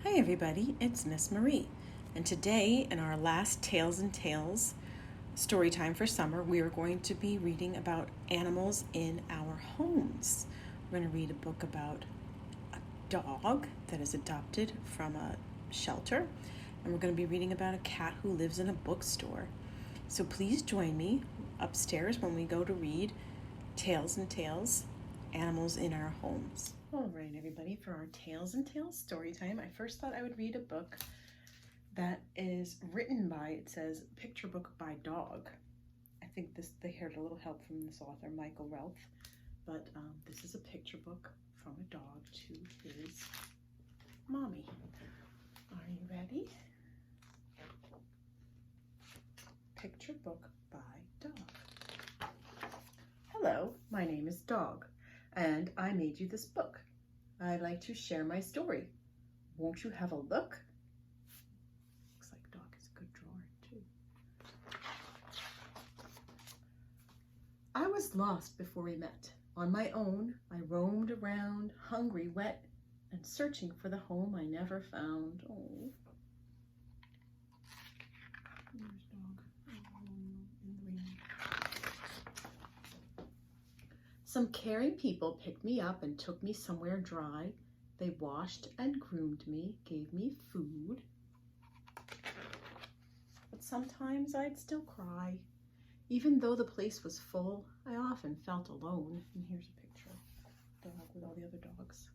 Hi everybody, it's Miss Marie, and today in our last Tales and Tales story time for summer, we are going to be reading about animals in our homes. We're going to read a book about a dog that is adopted from a shelter, and we're going to be reading about a cat who lives in a bookstore. So please join me upstairs when we go to read Tales and Tales, Animals in Our Homes. All right, everybody, for our Tales and Tales story time, I first thought I would read a book that is written by, it says, picture book by dog. I think they had a little help from this author, Michael Relf, but this is a picture book from a dog to his mommy. Are you ready? Picture book by dog. Hello, my name is Dog, and I made you this book. I'd like to share my story. Won't you have a look? Looks like Dog is a good drawer, too. I was lost before we met. On my own, I roamed around, hungry, wet, and searching for the home I never found. Oh. There's Dog. In the rain. Some caring people picked me up and took me somewhere dry. They washed and groomed me, gave me food. But sometimes I'd still cry. Even though the place was full, I often felt alone. And here's a picture of Dog with all the other dogs.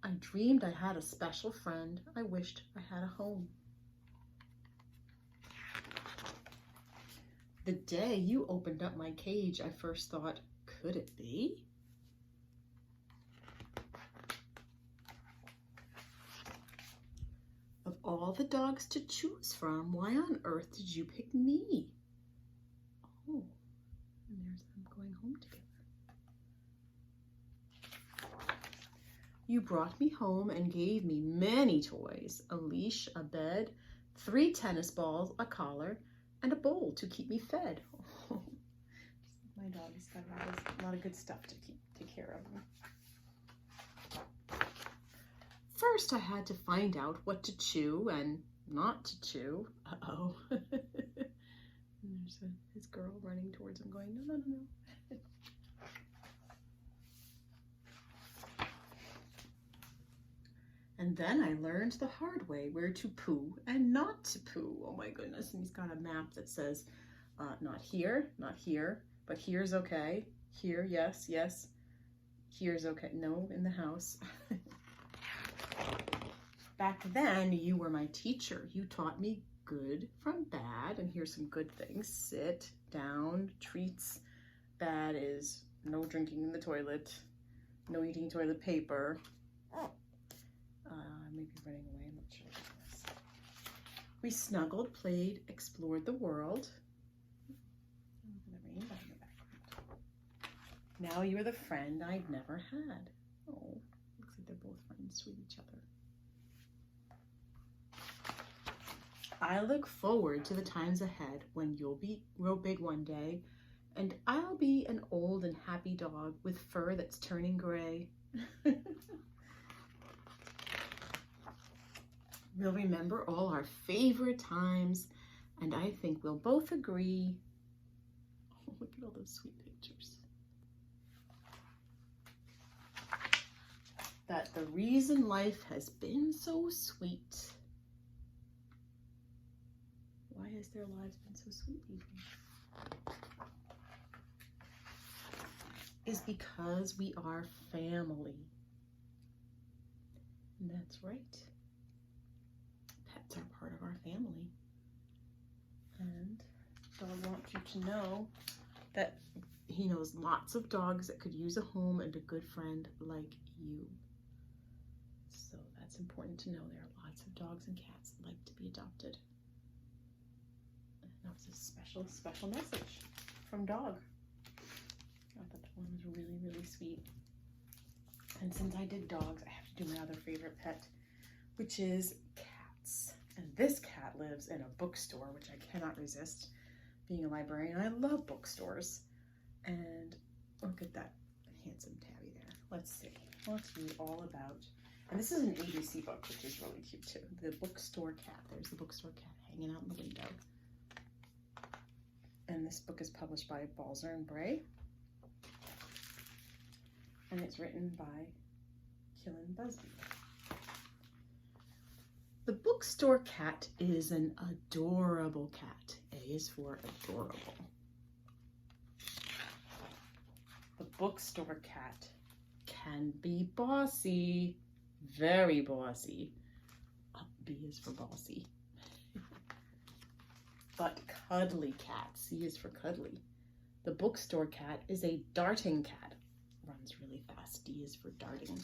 I dreamed I had a special friend. I wished I had a home. The day you opened up my cage, I first thought, could it be? Of all the dogs to choose from, why on earth did you pick me? Oh, and there's them going home together. You brought me home and gave me many toys, a leash, a bed, 3 tennis balls, a collar, and a bowl to keep me fed. Oh. My dog has got a lot of good stuff to take care of. First, I had to find out what to chew and not to chew. Uh-oh. And there's his girl running towards him going, no, no, no, no. And then I learned the hard way where to poo and not to poo. Oh my goodness. And he's got a map that says, not here, not here. But here's okay. Here, yes, yes. Here's okay. No, in the house. Back then, you were my teacher. You taught me good from bad. And here's some good things. Sit down, treats. Bad is no drinking in the toilet, no eating toilet paper. Maybe running away. I'm not sure what it was. We snuggled, played, explored the world. Now you're the friend I'd never had. Oh, looks like they're both friends with each other. I look forward to the times ahead when you'll be real big one day, and I'll be an old and happy dog with fur that's turning gray. We'll remember all our favorite times, and I think we'll both agree. Oh, look at all those sweet pictures. That the reason life has been so sweet. Why has their lives been so sweet, even? Is because we are family. And that's right. Pets are part of our family. And Dog wants you to know that he knows lots of dogs that could use a home and a good friend like you. So that's important to know. There are lots of dogs and cats that like to be adopted. And that was a special, special message from Dog. I thought that one was really, really sweet. And since I did dogs, I have to do my other favorite pet, which is cats. And this cat lives in a bookstore, which I cannot resist, being a librarian. I love bookstores. And look at that handsome tabby there. Let's see. Let's read all about And this is an ABC book, which is really cute too. The Bookstore Cat. There's the Bookstore Cat hanging out in the window. And this book is published by Balzer and Bray. And it's written by Killen Busby. The Bookstore Cat is an adorable cat. A is for adorable. The Bookstore Cat can be bossy, very bossy. B is for bossy. But cuddly cat. C is for cuddly. The Bookstore Cat is a darting cat. Runs really fast. D is for darting.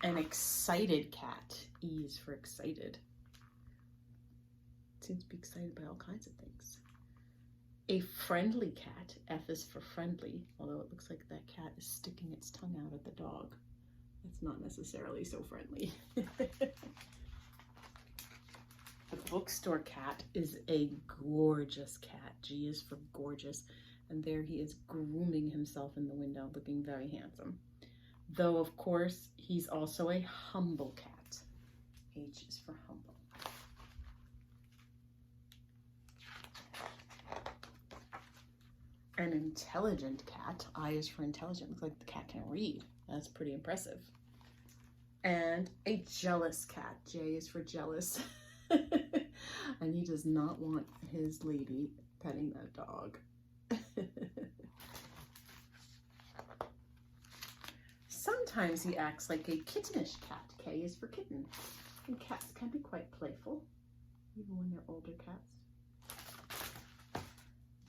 An excited cat. E is for excited. Seems to be excited by all kinds of things. A friendly cat. F is for friendly, although it looks like that cat is sticking its tongue out at the dog. That's not necessarily so friendly. The Bookstore Cat is a gorgeous cat. G is for gorgeous. And there he is grooming himself in the window, looking very handsome. Though, of course, he's also a humble cat. H is for humble. An intelligent cat. I is for intelligent. Looks like the cat can read. That's pretty impressive. And a jealous cat. J is for jealous. And he does not want his lady petting that dog. Sometimes he acts like a kittenish cat. K is for kitten. And cats can be quite playful, even when they're older cats.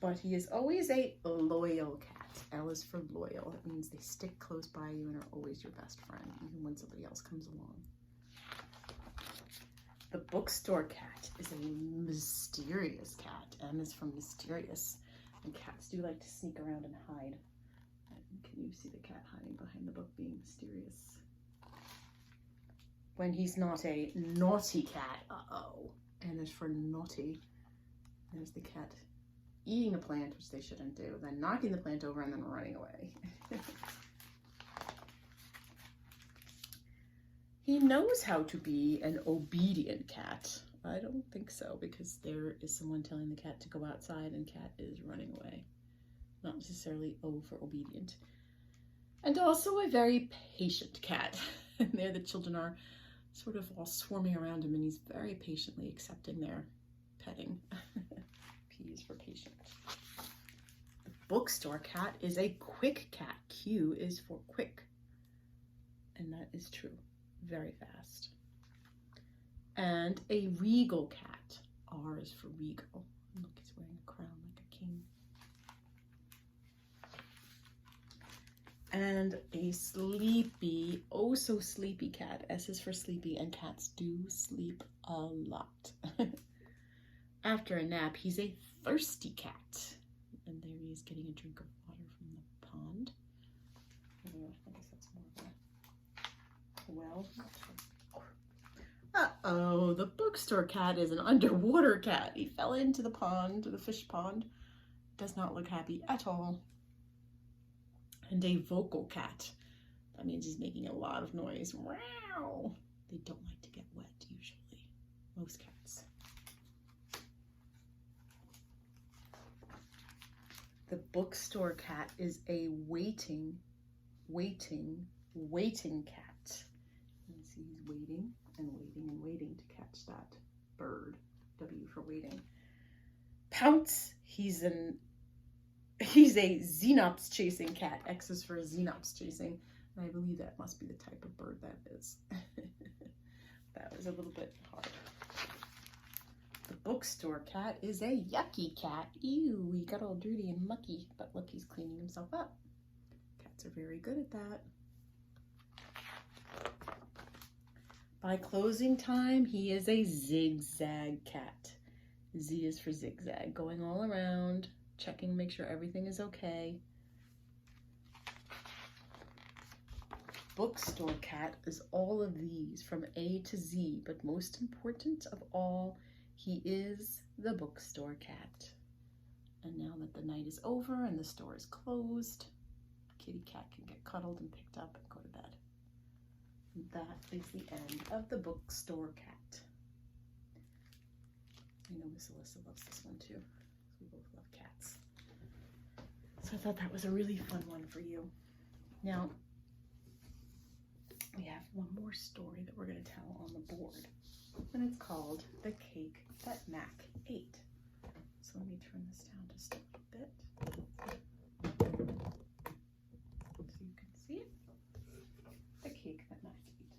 But he is always a loyal cat. L is for loyal. It means they stick close by you and are always your best friend, even when somebody else comes along. The Bookstore Cat is a mysterious cat. M is for mysterious. And cats do like to sneak around and hide. Can you see the cat hiding behind the book, being mysterious? When he's not a naughty cat, N is for naughty. There's the cat eating a plant, which they shouldn't do, then knocking the plant over and then running away. He knows how to be an obedient cat. I don't think so, because there is someone telling the cat to go outside and cat is running away. Not necessarily O for obedient. And also a very patient cat. And there the children are sort of all swarming around him and he's very patiently accepting their petting. P is for patient. The Bookstore Cat is a quick cat. Q is for quick. And that is true. Very fast. And a regal cat. R is for regal. Look, he's wearing a crown like a king. And a sleepy, oh so sleepy cat. S is for sleepy, and cats do sleep a lot. After a nap, he's a thirsty cat. And there he is getting a drink of water from the pond. I guess that's more of a well. Uh-oh, the Bookstore Cat is an underwater cat. He fell into the pond, the fish pond. Does not look happy at all. And a vocal cat. That means he's making a lot of noise. Wow. They don't like to get wet usually. Most cats. The Bookstore Cat is a waiting cat. You see he's waiting and waiting and waiting to catch that bird. W for waiting. Pounce, he's a xenops chasing cat. X is for xenops chasing. And I believe that must be the type of bird that is. That was a little bit hard. The Bookstore Cat is a yucky cat. Ew, he got all dirty and mucky. But look, he's cleaning himself up. Cats are very good at that. By closing time, he is a zigzag cat. Z is for zigzag, going all around, checking to make sure everything is okay. Bookstore Cat is all of these from A to Z, but most important of all, he is the Bookstore Cat. And now that the night is over and the store is closed, kitty cat can get cuddled and picked up and go to bed. that is the end of the Bookstore Cat. I know Miss Alyssa loves this one too. We both love cats. So I thought that was a really fun one for you. Now, we have one more story that we're going to tell on the board, and it's called The Cake That Mac Ate. So let me turn this down just a little bit so you can see it. The Cake That Mac Ate.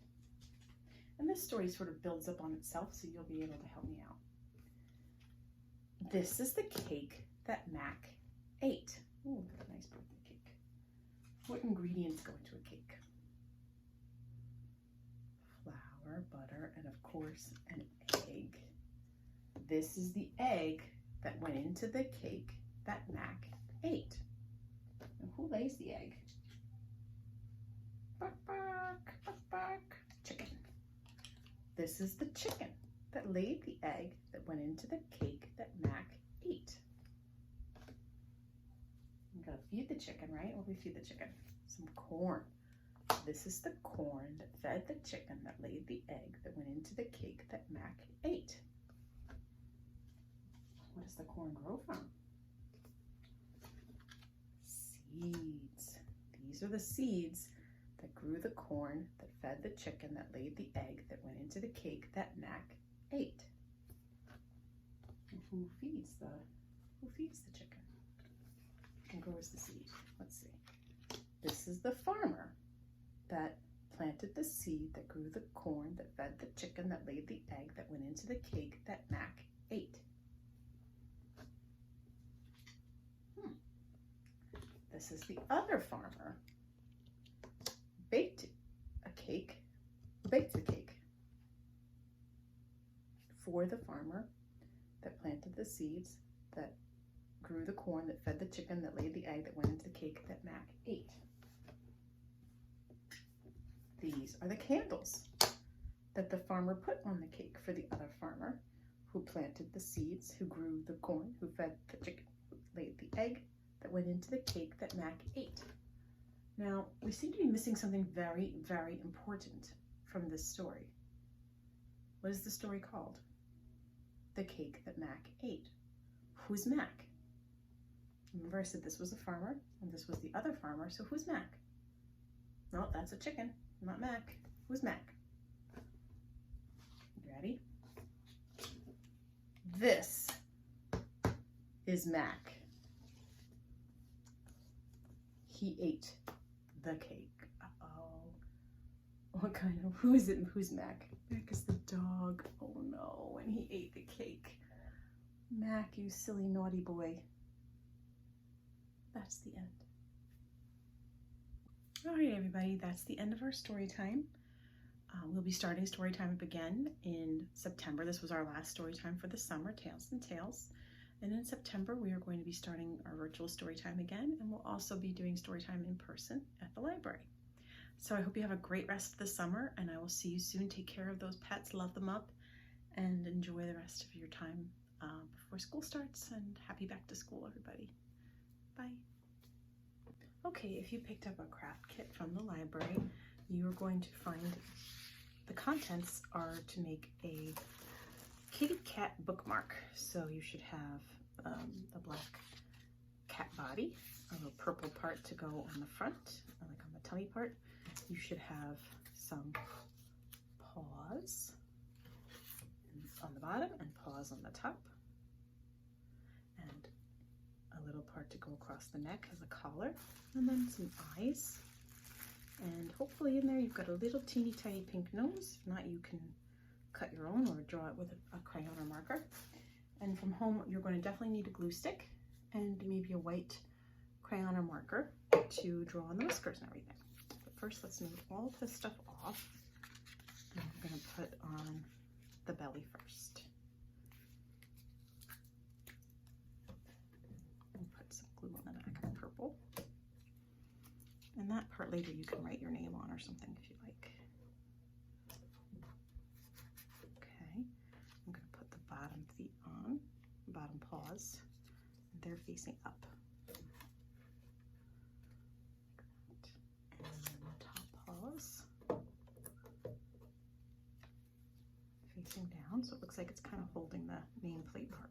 And this story sort of builds up on itself, so you'll be able to help me out. This is the cake that Mac ate. Ooh, look at a nice birthday cake. What ingredients go into a cake? Flour, butter, and of course an egg. This is the egg that went into the cake that Mac ate. And who lays the egg? Bark, bark, bark, bark. Chicken. This is the chicken that laid the egg that went into the cake that Mac ate. You gotta feed the chicken, right? What do we feed the chicken? Some corn. This is the corn that fed the chicken that laid the egg that went into the cake that Mac ate. What does the corn grow from? Seeds. These are the seeds that grew the corn that fed the chicken that laid the egg that went into the cake that Mac ate. Who feeds the chicken and grows the seed? Let's see. This is the farmer that planted the seed that grew the corn that fed the chicken that laid the egg that went into the cake that Mac ate. This is the other farmer. Baked the cake for the farmer that planted the seeds that grew the corn that fed the chicken that laid the egg that went into the cake that Mac ate. These are the candles that the farmer put on the cake for the other farmer who planted the seeds, who grew the corn, who fed the chicken, who laid the egg that went into the cake that Mac ate. Now, we seem to be missing something very, very important from this story. What is the story called? The Cake That Mac Ate. Who's Mac? Remember I said this was a farmer and this was the other farmer, so who's Mac? No, that's a chicken, not Mac. Who's Mac? You ready? This is Mac. He ate the cake. Uh-oh. What kind of, who is it? Who's Mac? Mac is the dog. Oh no, and he ate the cake. Mac, you silly naughty boy. That's the end. All right, everybody, that's the end of our story time. We'll be starting story time up again in September. This was our last story time for the summer, Tales and Tales. And in September, we are going to be starting our virtual story time again, and we'll also be doing story time in person at the library. So I hope you have a great rest of the summer, and I will see you soon. Take care of those pets, love them up, and enjoy the rest of your time before school starts, and happy back to school, everybody. Bye. Okay, if you picked up a craft kit from the library, you are going to find the contents are to make a kitty cat bookmark. So you should have the black cat body, a little purple part to go on the front, like on the tummy part. You should have some paws on the bottom and paws on the top, and a little part to go across the neck as a collar, and then some eyes. And hopefully in there you've got a little teeny tiny pink nose. If not, you can cut your own or draw it with a crayon or marker. And from home, you're going to definitely need a glue stick and maybe a white crayon or marker to draw on the whiskers and everything. But first, let's move all of this stuff off. And we're going to put on the belly first. We'll put some glue on the back of purple. And that part later you can write your name on or something if you like. Okay, I'm going to put the bottom feet on, bottom paws, and they're facing up. Like that. And then the top paws. facing down, so it looks like it's kind of holding the nameplate part.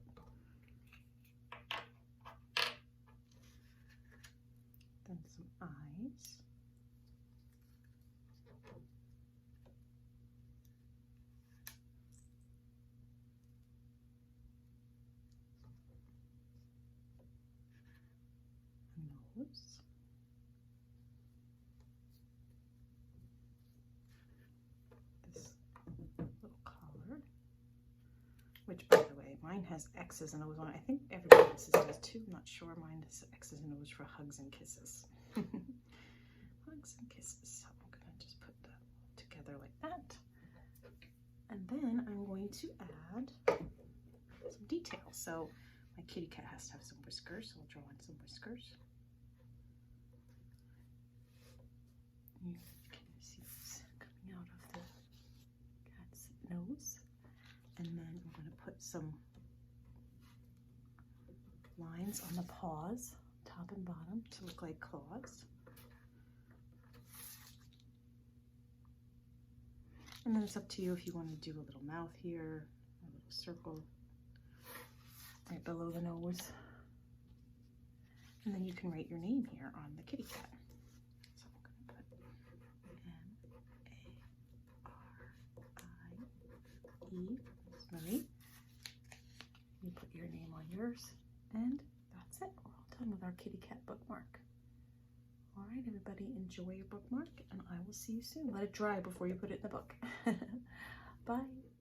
Then some eyes. Nose. This little collar, which, by the way, mine has X's and O's on it. I think everybody else's does too. I'm not sure. Mine has X's and O's for hugs and kisses. Hugs and kisses. So I'm going to just put that together like that. And then I'm going to add some details. So my kitty cat has to have some whiskers, so I'll draw in some whiskers. You can see this coming out of the cat's nose. And then I'm going to put some lines on the paws, top and bottom, to look like claws. And then it's up to you if you want to do a little mouth here, a little circle right below the nose. And then you can write your name here on the kitty cat. So I'm going to put M-A-R-I-E, Miss Marie. You put your name on yours, and that's it. We're all done with our kitty cat bookmark. All right, everybody, enjoy your bookmark, and I will see you soon. Let it dry before you put it in the book. Bye.